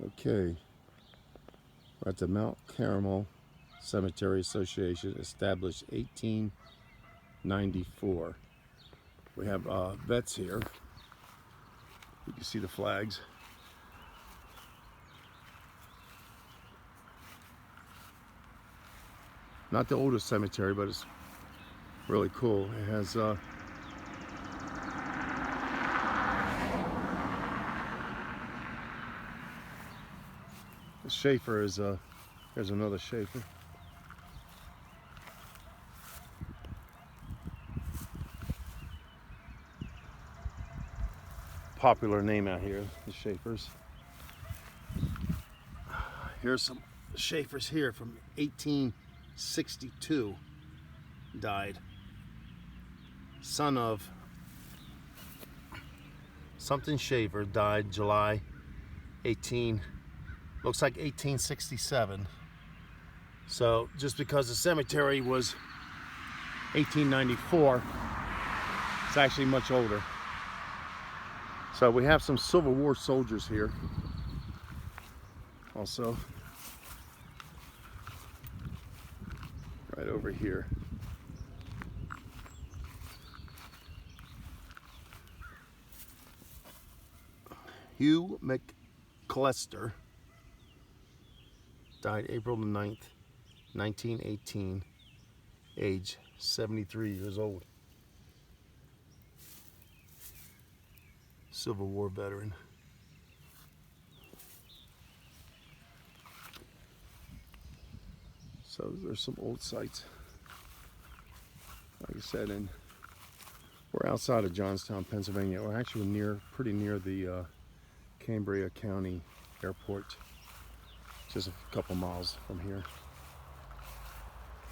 Okay, we're at the Mount Carmel Cemetery Association, established 1894. We have vets here. You can see the flags. Not the oldest cemetery, but it's really cool. It has the Schaefer is there's another Schaefer. Popular name out here, the Schaefers. Here's some Schaefers here from 1862. Died. Son of something Schaefer, died July 18, looks like 1867. So just because the cemetery was 1894, it's actually much older. So we have some Civil War soldiers here also, right over here. Hugh McClester died April the 9th, 1918, age 73 years old. Civil War veteran. So there's some old sites. Like I said, and we're outside of Johnstown, Pennsylvania. We're actually pretty near the Cambria County Airport, just a couple miles from here.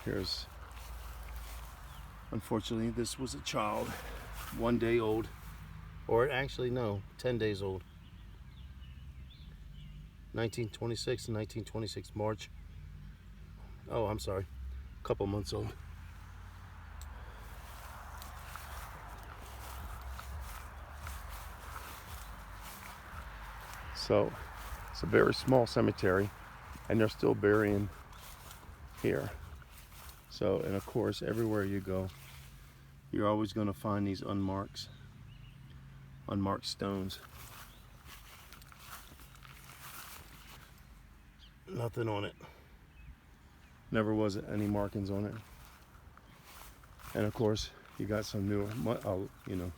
Here's, unfortunately, this was a child, 1 day old, or actually no, 10 days old. 1926 and 1926 March. Oh, I'm sorry, a couple months old. So it's a very small cemetery, and they're still burying here. So, and of course, everywhere you go, you're always going to find these unmarked stones. Nothing on it. Never was any markings on it. And of course, you got some newer, you know,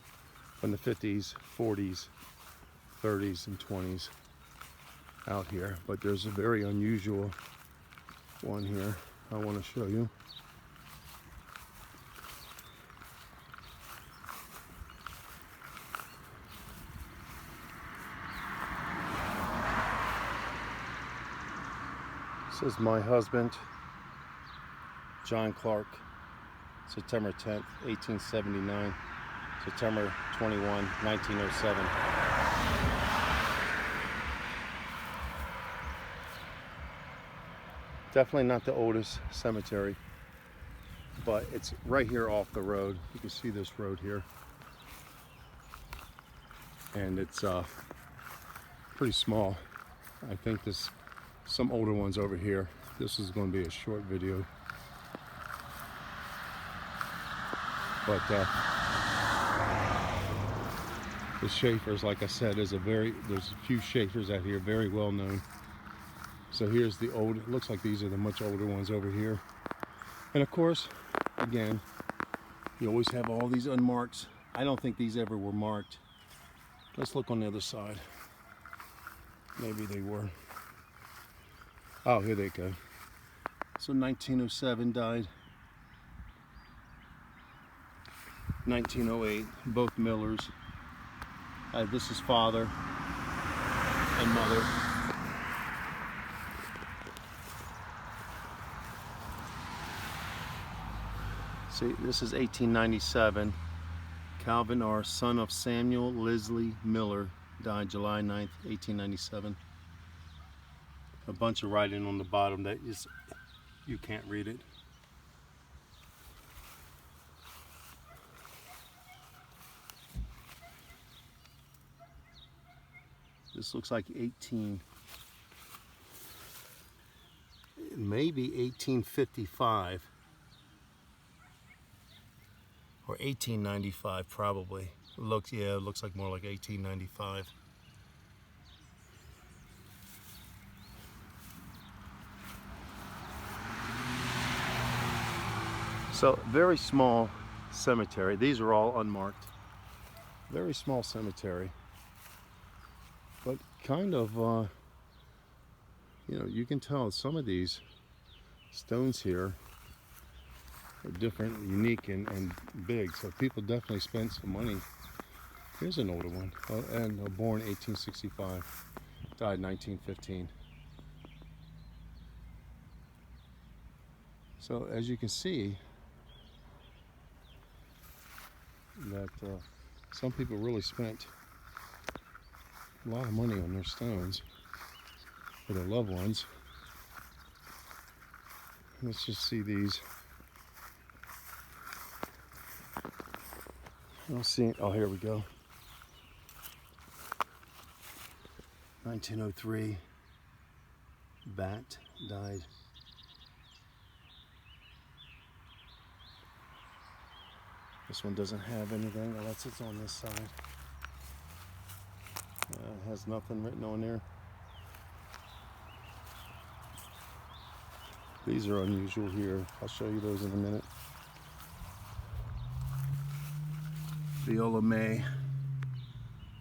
from the 50s, 40s, 30s, and 20s out here. But there's a very unusual one here I want to show you. This is my husband, John Clark, September 10th, 1879, September 21, 1907. Definitely not the oldest cemetery, but it's right here off the road. You can see this road here. And it's pretty small. I think there's some older ones over here. This is going to be a short video. But the Schaefers, like I said, there's a few Schaefers out here, very well known. So here's the old, it looks like these are the much older ones over here. And of course, again, you always have all these unmarked. I don't think these ever were marked. Let's look on the other side. Maybe they were. Oh, here they go. So 1907 died. 1908, both Millers. This is father and mother. See, this is 1897. Calvin R., son of Samuel Leslie Miller, died July 9th, 1897. A bunch of writing on the bottom that is, you can't read it. This looks like 18 maybe 1855 or 1895 probably. Looks, yeah, it looks like more like 1895. So very small cemetery. These are all unmarked. Very small cemetery, but kind of, you know, you can tell some of these stones here are different, unique, and big. So people definitely spent some money. Here's an older one, and born 1865, died 1915. So as you can see, that some people really spent a lot of money on their stones for their loved ones. Let's just see these. I don't see it. Oh, here we go. 1903. Bat died. This one doesn't have anything unless it's on this side. It has nothing written on there. These are unusual here. I'll show you those in a minute. Viola May,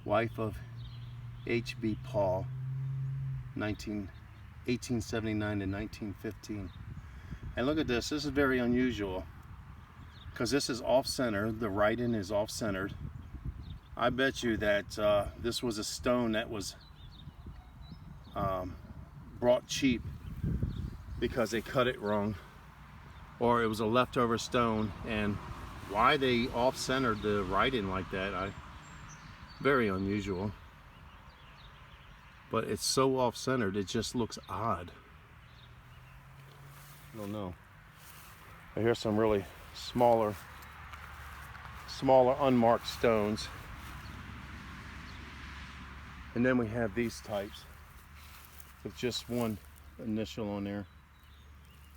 wife of H.B. Paul, 1879 to 1915. And look at this. This is very unusual because this is off-centered. The writing is off-centered. I bet you that this was a stone that was brought cheap because they cut it wrong, or it was a leftover stone. And why they off-centered the writing like that, very unusual. But it's so off-centered, it just looks odd. I don't know. Here's some really smaller unmarked stones. And then we have these types with just one initial on there.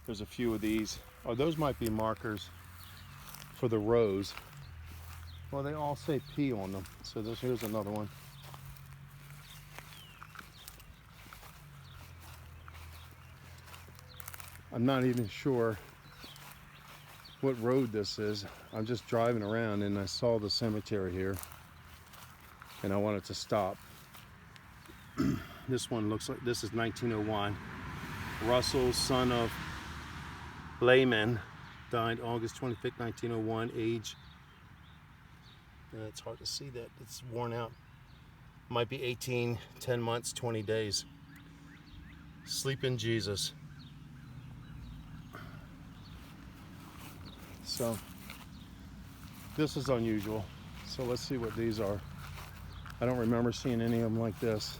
There's a few of these. Oh, those might be markers for the rows. Well, they all say P on them. So here's another one. I'm not even sure what road this is. I'm just driving around and I saw the cemetery here and I wanted to stop. This one looks like, this is 1901. Russell, son of Layman, died August 25th, 1901. Age, it's hard to see that, it's worn out. Might be 18, 10 months, 20 days. Sleeping Jesus. So this is unusual. So let's see what these are. I don't remember seeing any of them like this.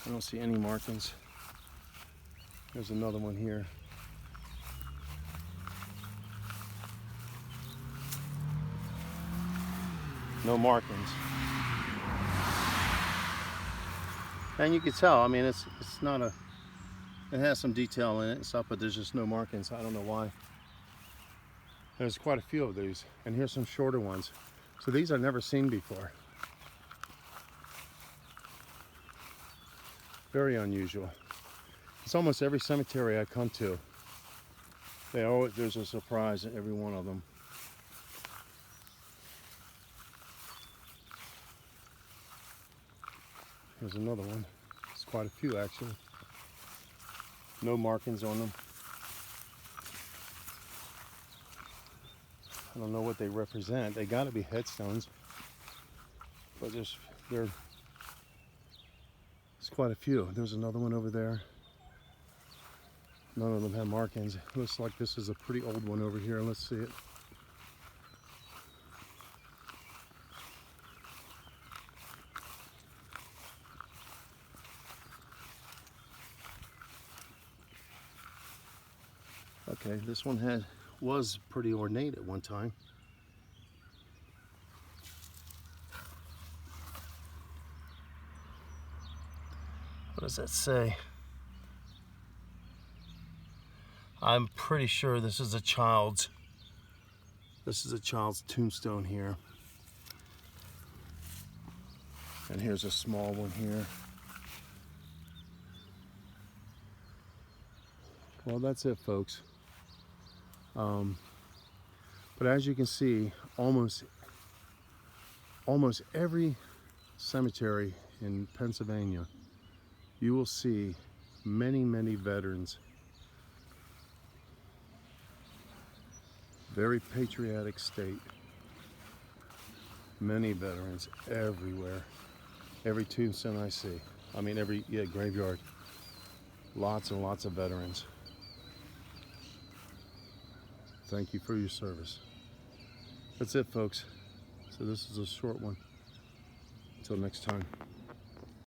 I don't see any markings. There's another one here. No markings. And you can tell, I mean, it's not a, it has some detail in it and stuff, but there's just no markings. I don't know why. There's quite a few of these. And here's some shorter ones. So these I've never seen before. Very unusual. It's almost every cemetery I come to. There's a surprise in every one of them. Here's another one. It's quite a few actually. No markings on them. I don't know what they represent. They got to be headstones. But there's quite a few. There's another one over there. None of them have markings. It looks like this is a pretty old one over here. Let's see it. Okay, this one was pretty ornate at one time. What does that say? I'm pretty sure this is a child's tombstone here. And here's a small one here. Well, that's it, folks. But as you can see, almost every cemetery in Pennsylvania, you will see many, many veterans. Very patriotic state. Many veterans everywhere. Every tombstone I see. I mean, every graveyard. Lots and lots of veterans. Thank you for your service. That's it, folks. So this is a short one. Until next time.